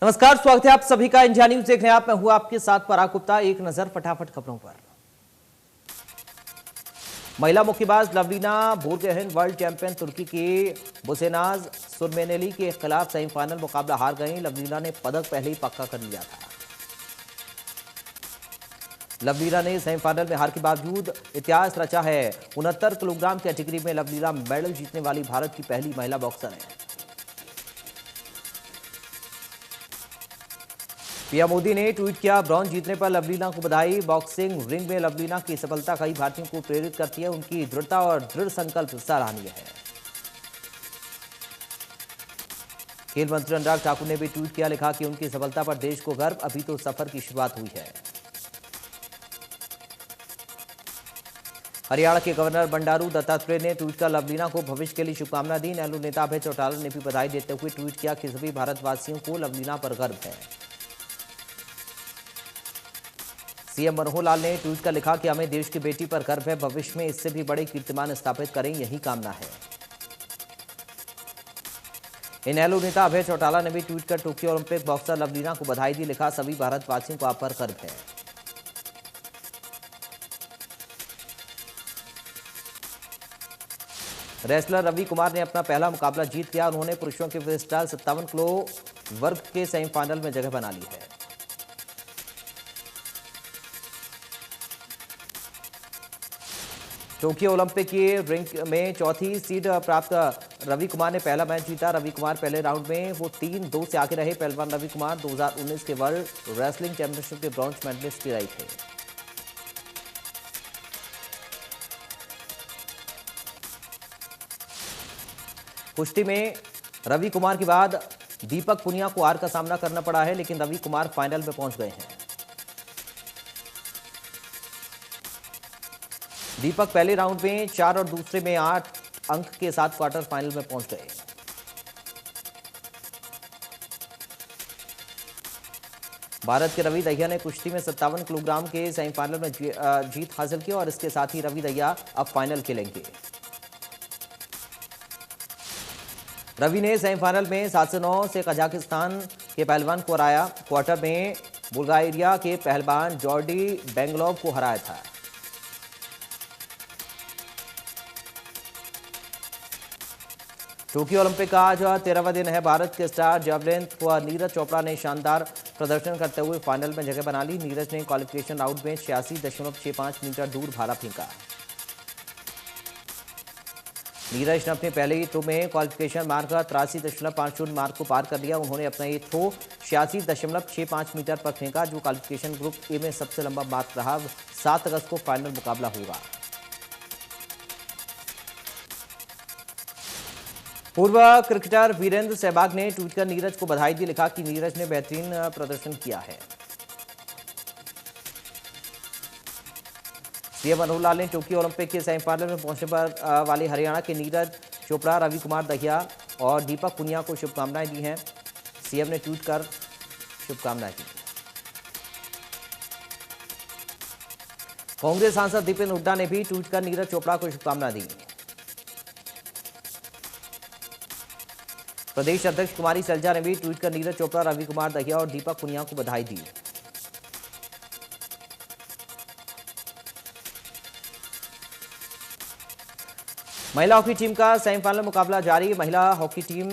नमस्कार, स्वागत है आप सभी का इंडिया न्यूज देख रहे हैं आप। मैं हूं आपके साथ पराग गुप्ता। एक नजर फटाफट खबरों पर। महिला मुक्केबाज लवलीना बोरगोहेन वर्ल्ड चैंपियन तुर्की की बुसेनाज सुरमेनेली के खिलाफ सेमीफाइनल मुकाबला हार गईं। लवलीना ने पदक पहले ही पक्का कर लिया था। लवलीना ने सेमीफाइनल में हार के बावजूद इतिहास रचा है। 69 किलोग्राम कैटेगरी में लवलीना मेडल जीतने वाली भारत की पहली महिला बॉक्सर है। पीएम मोदी ने ट्वीट किया, ब्रॉन्ज जीतने पर लवलीना को बधाई। बॉक्सिंग रिंग में लवलीना की सफलता कई भारतीयों को प्रेरित करती है। उनकी दृढ़ता और दृढ़ संकल्प सराहनीय है। खेल मंत्री अनुराग ठाकुर ने भी ट्वीट किया, लिखा कि उनकी सफलता पर देश को गर्व, अभी तो सफर की शुरुआत हुई है। हरियाणा के गवर्नर बंडारू दत्तात्रेय ने ट्वीट कर लवलीना को भविष्य के लिए शुभकामनाएं दी। नेहरू नेता अभय चौटाला ने भी बधाई देते हुए ट्वीट किया कि सभी भारतवासियों को लवलीना पर गर्व है। सीएम मनोहर लाल ने ट्वीट कर लिखा कि हमें देश की बेटी पर गर्व है, भविष्य में इससे भी बड़े कीर्तिमान स्थापित करें, यही कामना है। इनेलो नेता अभय चौटाला ने भी ट्वीट कर टोक्यो ओलंपिक बॉक्सर लवलीना को बधाई दी। लिखा, सभी भारतवासियों को आप पर गर्व है। रेसलर रवि कुमार ने अपना पहला मुकाबला जीत लिया। उन्होंने पुरुषों के फ्रीस्टाइल 57 किलो वर्ग के सेमीफाइनल में जगह बना ली है। टोक्यो ओलंपिक की रैंक में चौथी सीड प्राप्त रवि कुमार ने पहला मैच जीता। रवि कुमार पहले राउंड में वो 3-2 से आगे रहे। पहलवान रवि कुमार 2019 के वर्ल्ड रेसलिंग चैंपियनशिप के ब्रॉन्ज मेडलिस्ट भी रहे थे। कुश्ती में रवि कुमार के बाद दीपक पुनिया को हार का सामना करना पड़ा है, लेकिन रवि कुमार फाइनल में पहुंच गए हैं। दीपक पहले राउंड में 4 और दूसरे में 8 अंक के साथ क्वार्टर फाइनल में पहुंच गए। भारत के रवि दहिया ने कुश्ती में 57 किलोग्राम के सेमीफाइनल में जीत हासिल की और इसके साथ ही रवि दहिया अब फाइनल खेलेंगे। रवि ने सेमीफाइनल में 709 से कजाकिस्तान के पहलवान को हराया। क्वार्टर में बुल्गारिया के पहलवान जॉर्डी बेंगलोव को हराया था। टोक्यो ओलंपिक का आज 13वां दिन है। भारत के स्टार जैवलिन नीरज चोपड़ा ने शानदार प्रदर्शन करते हुए फाइनल में जगह बना ली। नीरज ने क्वालिफिकेशन राउंड में 86.65 मीटर दूर भाला फेंका। नीरज ने अपने पहले ही थ्रो में क्वालिफिकेशन मार्क 83.50 मार्क को पार कर लिया। उन्होंने अपना ये थ्रो 86.65 मीटर पर फेंका, जो क्वालिफिकेशन ग्रुप ए में सबसे लंबा मार्क रहा। 7 अगस्त को फाइनल मुकाबला होगा। पूर्व क्रिकेटर वीरेंद्र सहवाग ने ट्वीट कर नीरज को बधाई दी। लिखा कि नीरज ने बेहतरीन प्रदर्शन किया है। सीएम मनोहर लाल ने टोक्यो ओलंपिक के सेमीफाइनल में पहुंचने पर वाले हरियाणा के नीरज चोपड़ा, रवि कुमार दहिया और दीपक पुनिया को शुभकामनाएं दी हैं। सीएम ने ट्वीट कर शुभकामनाएं दी। कांग्रेस सांसद दीपेन हुड्डा ने भी ट्वीट कर नीरज चोपड़ा को शुभकामनाएं दी। प्रदेश अध्यक्ष कुमारी सैलजा ने भी ट्वीट कर नीरज चोपड़ा, रवि कुमार दहिया और दीपक पुनिया को बधाई दी। महिला हॉकी टीम का सेमीफाइनल मुकाबला जारी। महिला हॉकी टीम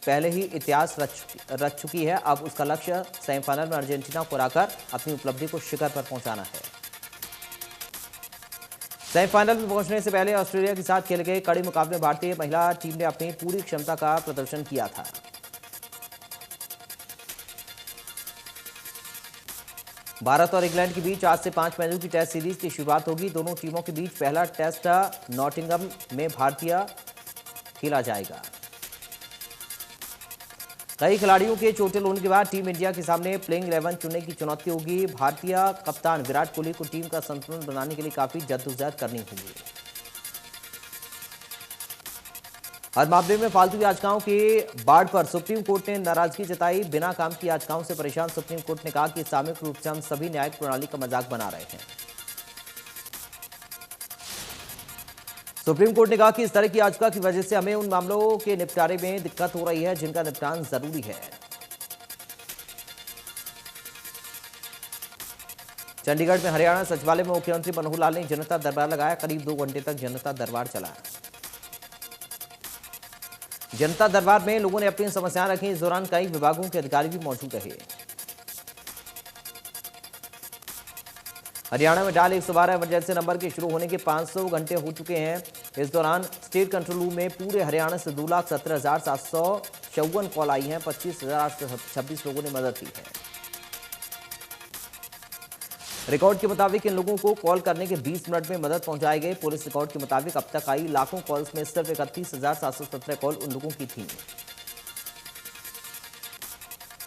पहले ही इतिहास रच चुकी है। अब उसका लक्ष्य सेमीफाइनल में अर्जेंटीना को हराकर अपनी उपलब्धि को शिखर पर पहुंचाना है। सेमीफाइनल में पहुंचने से पहले ऑस्ट्रेलिया के साथ खेले गए कड़े मुकाबले में भारतीय महिला टीम ने अपनी पूरी क्षमता का प्रदर्शन किया था। भारत और इंग्लैंड के बीच आज से 5 मैचों की टेस्ट सीरीज की शुरुआत होगी। दोनों टीमों के बीच पहला टेस्ट नॉटिंघम में भारतीय खेला जाएगा। कई खिलाड़ियों के चोटिल होने के बाद टीम इंडिया के सामने प्लेइंग 11 चुनने की चुनौती होगी। भारतीय कप्तान विराट कोहली को टीम का संतुलन बनाने के लिए काफी जद्दोजहद करनी होगी। हर मामले में फालतू याचिकाओं के बाढ़ पर सुप्रीम कोर्ट ने नाराजगी जताई। बिना काम की याचिकाओं से परेशान सुप्रीम कोर्ट ने कहा कि सामूहिक रूप से हम सभी न्यायिक प्रणाली का मजाक बना रहे हैं। सुप्रीम कोर्ट ने कहा कि इस तरह की याचिका की वजह से हमें उन मामलों के निपटारे में दिक्कत हो रही है जिनका निपटान जरूरी है। चंडीगढ़ में हरियाणा सचिवालय में मुख्यमंत्री मनोहर लाल ने जनता दरबार लगाया। करीब 2 घंटे तक जनता दरबार चला। जनता दरबार में लोगों ने अपनी समस्याएं रखी। इस दौरान कई विभागों के अधिकारी भी मौजूद रहे। हरियाणा में डायल 112 इमरजेंसी नंबर के शुरू होने के 500 घंटे हो चुके हैं। इस दौरान स्टेट कंट्रोल रूम में पूरे हरियाणा से 2,17,754 कॉल आई हैं। 25,826 लोगों ने मदद दी है। रिकॉर्ड के मुताबिक इन लोगों को कॉल करने के 20 मिनट में मदद पहुंचाई गई। पुलिस रिकॉर्ड के मुताबिक अब तक आई लाखों कॉल्स में सिर्फ 31,717 कॉल उन लोगों की थी।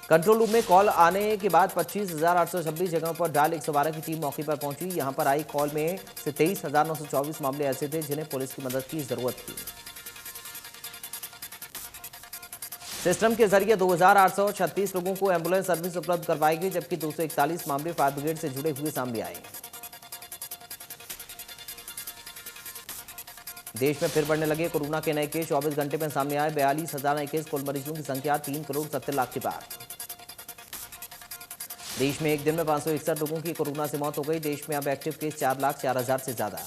कंट्रोल रूम में कॉल आने के बाद 25,826 जगहों पर डायल 112 की टीम मौके पर पहुंची। यहां पर आई कॉल में से 23,924 मामले ऐसे थे जिन्हें पुलिस की मदद की जरूरत थी। सिस्टम के जरिए 2,836 लोगों को एम्बुलेंस सर्विस उपलब्ध करवाई गई, जबकि 241 मामले फायर ब्रिगेड से जुड़े हुए सामने आए। देश में फिर बढ़ने लगे कोरोना के नए केस। 24 घंटे में सामने आए 42,000 नए केस। कुल मरीजों की संख्या 3,70,00,000 के पार। देश में एक दिन में 561 लोगों की कोरोना से मौत हो गई। देश में अब एक्टिव केस 4,04,000 से ज्यादा।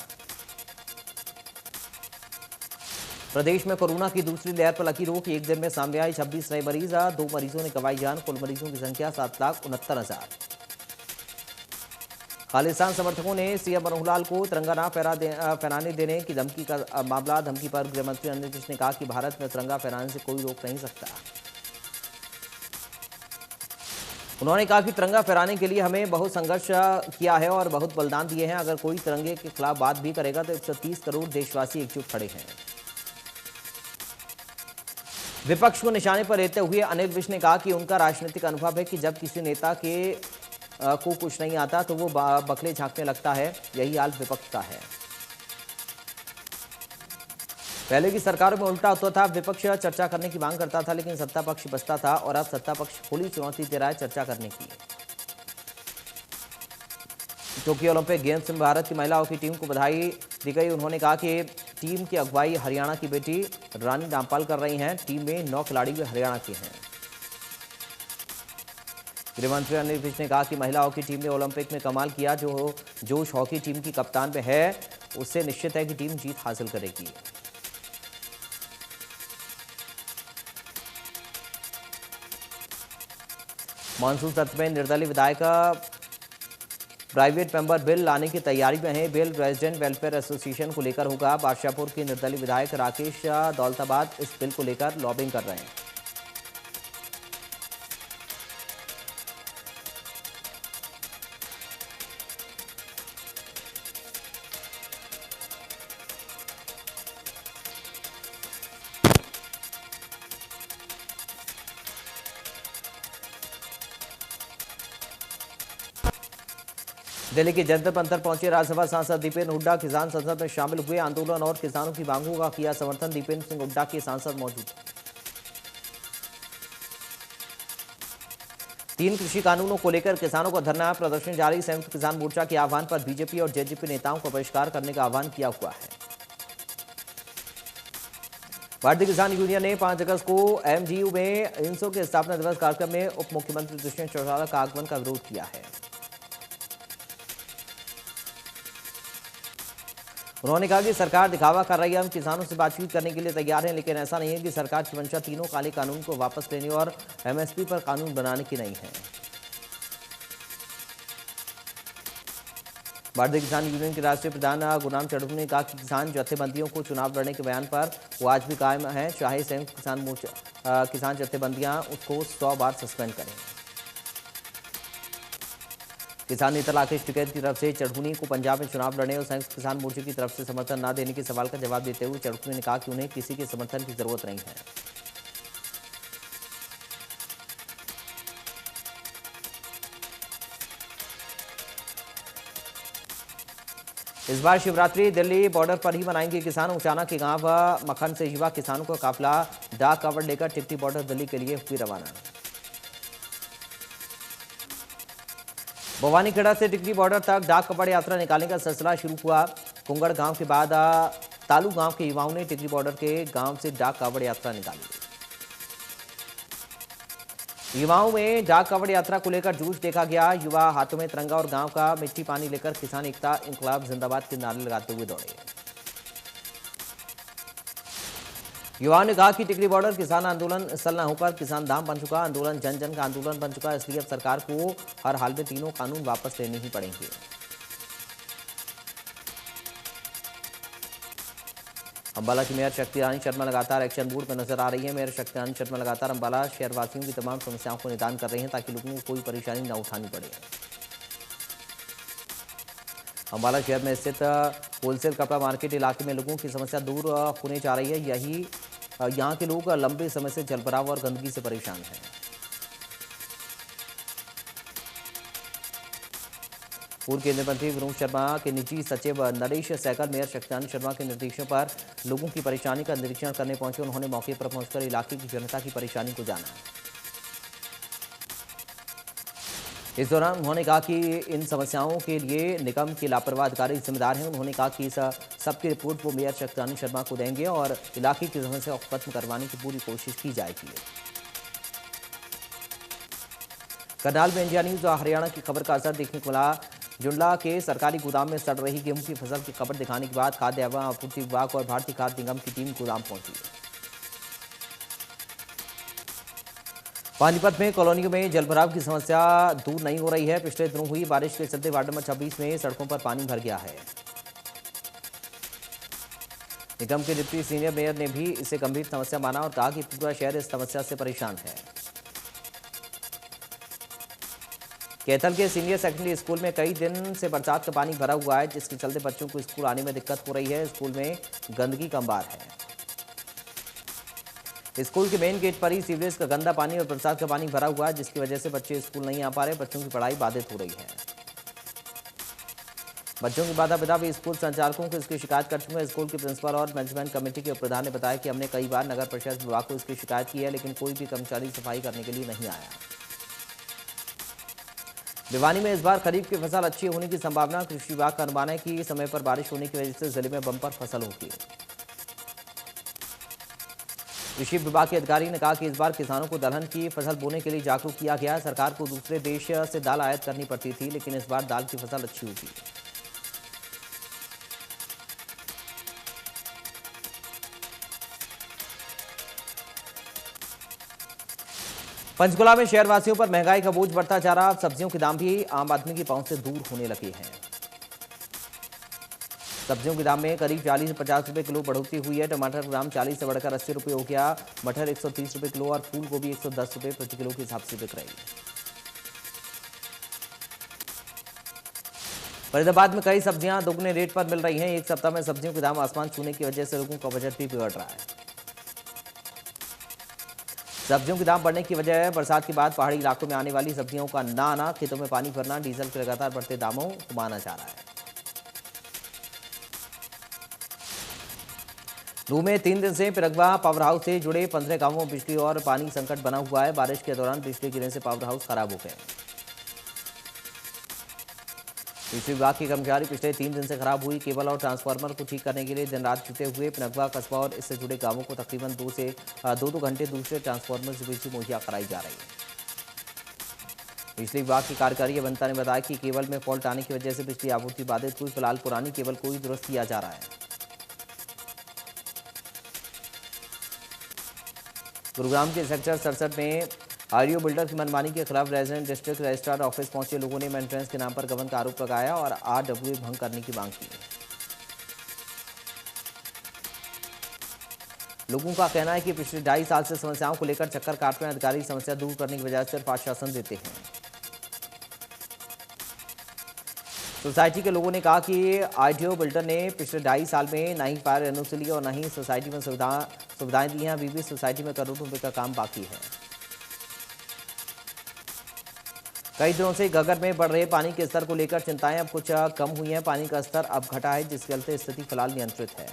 प्रदेश में कोरोना की दूसरी लहर पर लगी रोक। एक दिन में सामने आई 26 नए मरीज। 2 मरीजों ने गंवाई जान। कुल मरीजों की संख्या 7,69,000। खालिस्तान समर्थकों ने सीएम मनोहर लाल को तिरंगा ना फहराने देने की धमकी का मामला। धमकी पर गृह मंत्री अनिल विज ने कहा कि भारत में तिरंगा फहराने से कोई रोक नहीं सकता। उन्होंने कहा कि तिरंगा फहराने के लिए हमें बहुत संघर्ष किया है और बहुत बलिदान दिए हैं। अगर कोई तिरंगे के खिलाफ बात भी करेगा तो 130 करोड़ देशवासी एकजुट खड़े हैं। विपक्ष को निशाने पर लेते हुए अनिल विज ने कहा कि उनका राजनीतिक अनुभव है कि जब किसी नेता को कुछ नहीं आता तो वो बकले झांकने लगता है। यही हाल विपक्ष का है। पहले की सरकारों में उल्टा होता था। विपक्ष चर्चा करने की मांग करता था लेकिन सत्ता पक्ष बचता था, और अब सत्ता पक्ष खुली चुनौती दे रहा है चर्चा करने की। टोक्यो ओलंपिक गेम्स में भारत की महिला हॉकी टीम को बधाई दी गई। उन्होंने कहा कि टीम की अगुवाई हरियाणा की बेटी रानी रामपाल कर रही हैं। टीम में 9 खिलाड़ी भी हरियाणा के हैं। गृह मंत्री अनिल विज ने कहा कि महिला हॉकी टीम ने ओलंपिक में कमाल किया। जो जोश हॉकी टीम की कप्तान में है उससे निश्चित है कि टीम जीत हासिल करेगी। मानसून सत्र में निर्दलीय विधायक प्राइवेट मेंबर बिल लाने की तैयारी में है। बिल रेजिडेंट वेलफेयर एसोसिएशन को लेकर होगा। बादशाहपुर के निर्दलीय विधायक राकेश दौलताबाद इस बिल को लेकर लॉबिंग कर रहे हैं। दिल्ली के जंतर मंतर पहुंचे राज्यसभा सांसद दीपेंद्र हुड्डा। किसान संसद में शामिल हुए। आंदोलन और किसानों की मांगों का किया समर्थन। दीपेंद्र सिंह हुड्डा के सांसद मौजूद। 3 कृषि कानूनों को लेकर किसानों का धरना प्रदर्शन जारी। संयुक्त किसान मोर्चा के आह्वान पर बीजेपी और जेजेपी नेताओं को बहिष्कार करने का आह्वान किया हुआ है। भारतीय किसान यूनियन ने 5 अगस्त को एमजीयू में इनसो के स्थापना दिवस कार्यक्रम में उप मुख्यमंत्री दुष्यंत चौटाला का आगमन का विरोध किया है। उन्होंने कहा कि सरकार दिखावा कर रही है। हम किसानों से बातचीत करने के लिए तैयार हैं, लेकिन ऐसा नहीं है कि सरकार की मंशा तीनों काले कानून को वापस लेने और एमएसपी पर कानून बनाने की नहीं है। भारतीय किसान यूनियन के राष्ट्रीय प्रधान गुलाम चढ़ू ने कहा कि किसान जत्थेबंदियों को चुनाव लड़ने के बयान पर वो आज भी कायम है, चाहे संयुक्त किसान जत्थेबंदियां उसको 100 बार सस्पेंड करें। किसान नेता राकेश टिकैत की तरफ से चढ़ूनी को पंजाब में चुनाव लड़ने और संयुक्त किसान मोर्चे की तरफ से समर्थन न देने के सवाल का जवाब देते हुए चढ़ूनी ने कहा कि उन्हें किसी के समर्थन की जरूरत नहीं है। इस बार शिवरात्रि दिल्ली बॉर्डर पर ही मनाएंगे किसान। उचाना के गांव मखन से युवा किसानों का काफिला डाक कावड़ लेकर टिकरी बॉर्डर दिल्ली के लिए हुई रवाना। भवानीखेड़ा से टिकरी बॉर्डर तक डाक कपड़ यात्रा निकालने का सिलसिला शुरू हुआ। कुंगड़ गांव के बाद तालू गांव के युवाओं ने टिकरी बॉर्डर के गांव से डाक कावड़ यात्रा निकाली। युवाओं में डाक कावड़ यात्रा को लेकर जोश देखा गया। युवा हाथों में तिरंगा और गांव का मिट्टी पानी लेकर किसान एकता इंकलाब जिंदाबाद के नारे लगाते हुए दौड़े। युवाओं ने कहा कि टिकरी बॉर्डर किसान आंदोलन स्थल न होकर किसान धाम बन चुका। आंदोलन जन जन का आंदोलन बन चुका, इसलिए अब सरकार को हर हाल में तीनों कानून वापस लेने ही पड़ेंगे। अंबाला की मेयर शक्ति रानी शर्मा लगातार एक्शन मोड में नजर आ रही है। मेयर शक्ति रानी शर्मा लगातार अंबाला शहरवासियों की तमाम समस्याओं को निदान कर रही हैं ताकि लोगों को कोई परेशानी न उठानी पड़े। अंबाला शहर में स्थित होलसेल कपड़ा मार्केट इलाके में लोगों की समस्या दूर होने जा रही है। यहाँ के लोग लंबे समय से जलभराव और गंदगी से परेशान हैं। पूर्व केंद्रीय मंत्री विनोद शर्मा के निजी सचिव नरेश सहगल मेयर शक्तिरानी शर्मा के निर्देशों पर लोगों की परेशानी का निरीक्षण करने पहुंचे। उन्होंने मौके पर पहुंचकर इलाके की जनता की परेशानी को जाना। इस दौरान उन्होंने कहा कि इन समस्याओं के लिए निगम के लापरवाह अधिकारी जिम्मेदार हैं। उन्होंने कहा कि इस सबकी रिपोर्ट वो मेयर शक्तिरानी शर्मा को देंगे और इलाके की समस्या को खत्म करवाने की पूरी कोशिश की जाएगी। करनाल में इंडिया न्यूज और हरियाणा की खबर का असर देखने को मिला। जुंडला के सरकारी गोदाम में सड़ रही गेहूं की फसल की खबर दिखाने के बाद खाद्य एवं आपूर्ति विभाग और भारतीय खाद्य निगम की टीम गोदाम पहुंची। पानीपत में कॉलोनियों में जलभराव की समस्या दूर नहीं हो रही है। पिछले दिनों हुई बारिश के चलते वार्ड नंबर 26 में सड़कों पर पानी भर गया है। निगम के डिप्टी सीनियर मेयर ने भी इसे गंभीर समस्या माना और कहा कि पूरा शहर इस समस्या से परेशान है। कैथल के सीनियर सेकेंडरी स्कूल में कई दिन से बरसात का पानी भरा हुआ है, जिसके चलते बच्चों को स्कूल आने में दिक्कत हो रही है। स्कूल में गंदगी का अंबार है। स्कूल के मेन गेट पर ही सीवरेज का गंदा पानी और बरसात का पानी भरा हुआ है, जिसकी वजह से बच्चे स्कूल नहीं आ पा रहे। बच्चों की पढ़ाई बाधित हो रही है। बच्चों की बाधा पिता भी स्कूल संचालकों को इसकी शिकायत कर चुके हैं। स्कूल के प्रिंसिपल और मैनेजमेंट कमेटी के प्रधान ने बताया कि हमने कई बार नगर परिषद विभाग को इसकी शिकायत की है, लेकिन कोई भी कर्मचारी सफाई करने के लिए नहीं आया। भिवानी में इस बार खरीफ की फसल अच्छी होने की संभावना। कृषि विभाग का अनुमान है कि समय पर बारिश होने की वजह से जिले में बम्पर फसल होगी। कृषि विभाग के अधिकारी ने कहा कि इस बार किसानों को दलहन की फसल बोने के लिए जागरूक किया गया। सरकार को दूसरे देश से दाल आयात करनी पड़ती थी, लेकिन इस बार दाल की फसल अच्छी होगी। पंचकुला में शहरवासियों पर महंगाई का बोझ बढ़ता जा रहा। सब्जियों के दाम भी आम आदमी की पहुंच से दूर होने लगे हैं। सब्जियों के दाम में करीब 40 से 50 रुपए किलो बढ़ोतरी हुई है। टमाटर का दाम 40 से बढ़कर 80 रुपए हो गया। मटर 130 रुपए किलो और फूल गोभी 110 रुपए प्रति किलो के हिसाब से बिक रही है। फरीदाबाद में कई सब्जियां दोगुने रेट पर मिल रही हैं। एक सप्ताह में सब्जियों के दाम आसमान छूने की वजह से लोगों का बजट भी बिगड़ रहा है। सब्जियों के दाम बढ़ने की वजह है बरसात के बाद पहाड़ी इलाकों में आने वाली सब्जियों का ना आना, खेतों में पानी भरना, डीजल के लगातार बढ़ते दामों को माना जा रहा है। नूह में 3 दिन से पिरगवा पावर हाउस से जुड़े 15 गांवों में बिजली और पानी संकट बना हुआ है। बारिश के दौरान बिजली गिरने से पावर हाउस खराब हो गए। बिजली विभाग के कर्मचारी पिछले 3 दिन से खराब हुई केबल और ट्रांसफार्मर को ठीक करने के लिए दिन रात जुटे हुए। पिरगवा कस्बा और इससे जुड़े गांवों को तकरीबन 2 घंटे दूसरे ट्रांसफार्मर से बिजली मुहैया कराई जा रही है। बिजली विभाग के कार्यकारी अभियंता ने बताया कि केबल में फॉल्ट आने की वजह से बिजली आपूर्ति बाधित हुई। फिलहाल पुरानी केबल को ही दुरुस्त किया जा रहा है। गुरुग्राम के सेक्टर 67 में आरईओ बिल्डर की मनमानी के खिलाफ रेजिडेंट डिस्ट्रिक्ट रजिस्ट्रार ऑफिस पहुंचे लोगों ने मेंटेनेंस के नाम पर गबन का आरोप लगाया और आरडब्ल्यूए भंग करने की मांग की। लोगों का कहना है कि पिछले 2.5 साल से समस्याओं को लेकर चक्कर काट रहे अधिकारी समस्या दूर करने की बजाय सिर्फ आश्वासन देते हैं। सोसाइटी के लोगों ने कहा कि आरडीओ बिल्डर ने पिछले 2.5 साल में न ही फायर एनओसी ली और न ही सोसाइटी में सुविधाएं दी हैं। अभी भी सोसाइटी में करोड़ों रुपए का काम बाकी है। कई दिनों से घग्गर में बढ़ रहे पानी के स्तर को लेकर चिंताएं अब कुछ कम हुई हैं। पानी का स्तर अब घटा है, जिसके चलते स्थिति फिलहाल नियंत्रित है।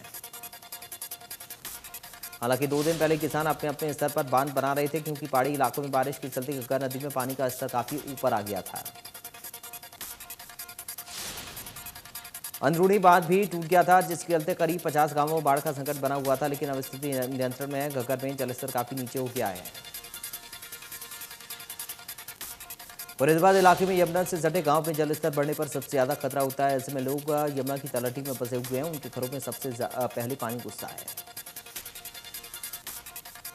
हालांकि 2 दिन पहले किसान अपने अपने स्तर पर बांध बना रहे थे, क्योंकि पहाड़ी इलाकों में बारिश के चलते घग्गर नदी में पानी का स्तर काफी ऊपर आ गया था। अंदरूनी बांध भी टूट गया था, जिसके चलते करीब 50 गांवों में बाढ़ का संकट बना हुआ था, लेकिन अब स्थिति नियंत्रण में है। घग्गर में जलस्तर काफी नीचे हो गया है। फरीदाबाद इलाके में यमुना से सटे गांव में जलस्तर बढ़ने पर सबसे ज्यादा खतरा होता है। ऐसे में लोग यमुना की तलहटी में फंसे हुए हैं, उनके घरों में सबसे पहले पानी घुसता है।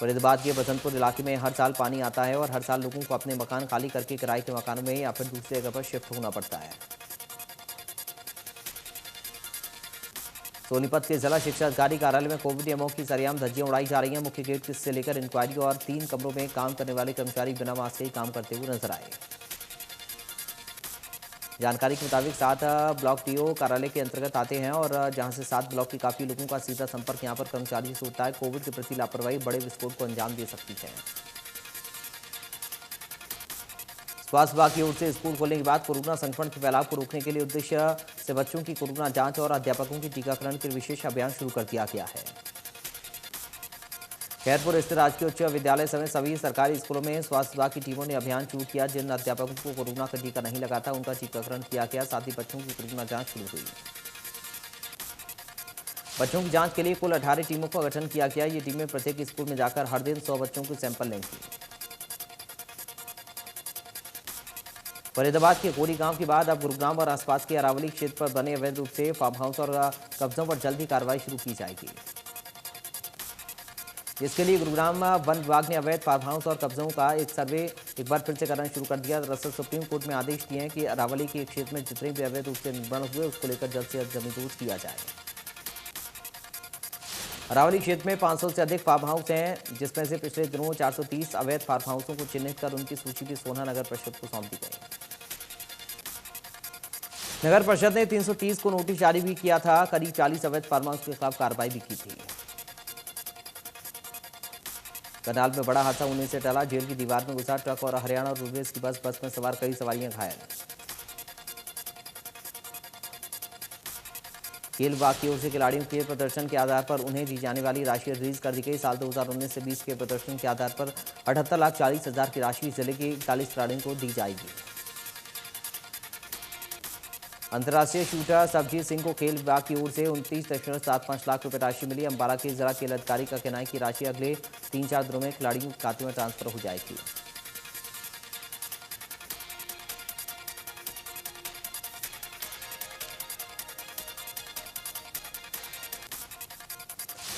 फरीदाबाद के बसंतपुर इलाके में हर साल पानी आता है और हर साल लोगों को अपने मकान खाली करके किराए के मकानों में या फिर दूसरी जगह पर शिफ्ट होना पड़ता है। सोनीपत के जिला शिक्षा अधिकारी कार्यालय में कोविड नियमों की सरेआम धज्जियां उड़ाई जा रही हैं। मुख्य गेट से लेकर इंक्वायरी और 3 कमरों में काम करने वाले कर्मचारी बिना मास्क के ही काम करते हुए नजर आए। जानकारी के मुताबिक 7 ब्लॉक टीओ कार्यालय के अंतर्गत आते हैं और जहां से 7 ब्लॉक के काफी लोगों का सीधा संपर्क यहां पर कर्मचारियों से होता है। कोविड के प्रति लापरवाही बड़े विस्फोट को अंजाम दे सकती है। स्वास्थ्य विभाग की ओर से स्कूल खोलने के बाद कोरोना संक्रमण के फैलाव को रोकने के लिए उद्देश्य से बच्चों की कोरोना जांच और अध्यापकों की टीकाकरण के विशेष अभियान शुरू कर दिया गया है। खैरपुर स्थित राजकीय उच्च विद्यालय समेत सभी सरकारी स्कूलों में स्वास्थ्य विभाग की टीमों ने अभियान शुरू किया। जिन अध्यापकों को कोरोना का टीका नहीं लगा था उनका टीकाकरण किया गया, साथ ही बच्चों की कोरोना जांच शुरू हुई। बच्चों की जांच के लिए कुल 18 टीमों का गठन किया गया। ये टीमें प्रत्येक स्कूल में जाकर हर दिन 100 बच्चों के सैंपल लेंगी। फरीदाबाद के कोरी गांव के बाद अब गुरुग्राम और आसपास के अरावली क्षेत्र पर बने अवैध रूप से फार्म हाउस और कब्जों पर जल्द ही कार्रवाई शुरू की जाएगी। जिसके लिए गुरुग्राम वन विभाग ने अवैध फार्म हाउस और कब्जों का एक सर्वे एक बार फिर से करना शुरू कर दिया। दरअसल सुप्रीम कोर्ट में आदेश दिए हैं कि अरावली के क्षेत्र में जितने भी अवैध रूप से निर्माण हुए उसको लेकर जल्द से जल्द जमींदोज किया जाए। अरावली क्षेत्र में 500 से अधिक फार्म हाउस हैं, जिसमें से पिछले दिनों 430 अवैध फार्म हाउसों को चिन्हित कर उनकी सूची भी सोना नगर परिषद को सौंप दी गई। नगर परिषद ने 330 को नोटिस जारी भी किया था। करीब 40 अवैध फार्म हाउस के खिलाफ कार्रवाई भी की थी। करनाल में बड़ा हादसा होने से टला, जेल की दीवार में घुसा ट्रक और हरियाणा और रोडवेज की बस में सवार कई सवारियां घायल। खेल विभाग की ओर से खिलाड़ियों के प्रदर्शन के आधार पर उन्हें दी जाने वाली राशि रिलीज कर दी गई। साल 2019 से 20 के प्रदर्शन के आधार पर 78,40,000 की राशि जिले के 41 खिलाड़ियों को दी जाएगी। अंतर्राष्ट्रीय शूटर सरबजीत सिंह को खेल विभाग की ओर से 29.75 लाख रुपए राशि मिली। अंबाला के जिला खेल अधिकारी का कहना है कि राशि अगले 3-4 दिनों में खिलाड़ियों के खाते में ट्रांसफर हो जाएगी।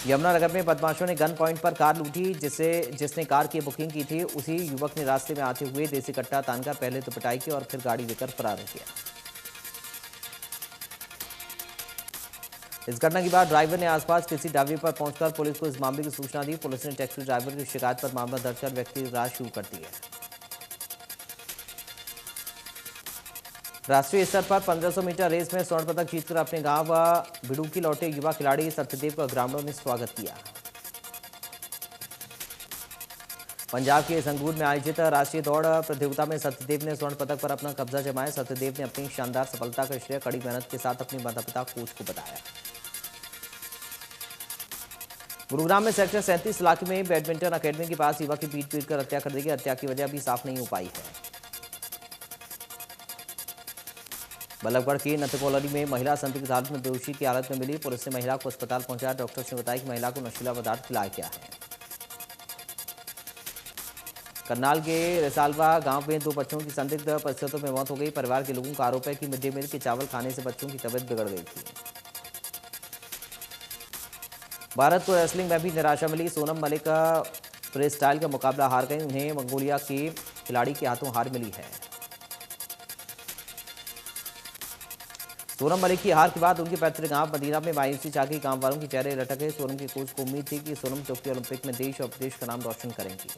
यमुनानगर में बदमाशों ने गन पॉइंट पर कार लूटी। जिसने कार की बुकिंग की थी उसी युवक ने रास्ते में आते हुए देसी कट्टा तानकर पहले तो पिटाई की और फिर गाड़ी लेकर फरार हो गया। इस घटना के बाद ड्राइवर ने आसपास किसी ढाबे पर पहुंचकर पुलिस को इस मामले की सूचना दी। पुलिस ने टैक्सी ड्राइवर की शिकायत पर मामला दर्ज कर व्यक्ति की तलाश शुरू कर दी है। राष्ट्रीय स्तर पर 1500 मीटर रेस में स्वर्ण पदक जीतकर अपने गांव बिडुकी लौटे युवा खिलाड़ी सत्यदेव का ग्रामीणों ने स्वागत किया। पंजाब के संगरूर में आयोजित राष्ट्रीय दौड़ प्रतियोगिता में सत्यदेव ने स्वर्ण पदक पर अपना कब्जा जमाया। सत्यदेव ने अपनी शानदार सफलता का श्रेय कड़ी मेहनत के साथ अपने माता पिता कोच को बताया। गुरुग्राम में सेक्टर 37 इलाके में बैडमिंटन अकेडमी के पास युवा की पीट कर हत्या कर दी गई। हत्या की वजह अभी साफ नहीं हो पाई है। बल्लभगढ़ की नथ कॉलोनी में महिला संदिग्ध हालत में बेहोशी की हालत में मिली। पुलिस ने महिला को अस्पताल पहुंचाया। डॉक्टर्स ने बताया कि महिला को नशीला पदार्थ खिलाया गया है। करनाल के रिसालवा गांव में 2 बच्चों की संदिग्ध परिस्थितियों में मौत हो गई। परिवार के लोगों का आरोप है कि मिड डे मील के चावल खाने से बच्चों की तबीयत बिगड़ गई थी। भारत को रेसलिंग में भी निराशा मिली। सोनम मलिक फ्री स्टाइल का मुकाबला हार गई। उन्हें मंगोलिया के खिलाड़ी के हाथों हार मिली है। सोनम मलिक की हार के बाद उनके पैतृक गांव मदीना में मायूसी छा गई। गांव वालों के चेहरे लटके। सोनम के कोच को उम्मीद थी कि सोनम टोक्यो ओलंपिक में देश और प्रदेश का नाम रोशन करेंगी।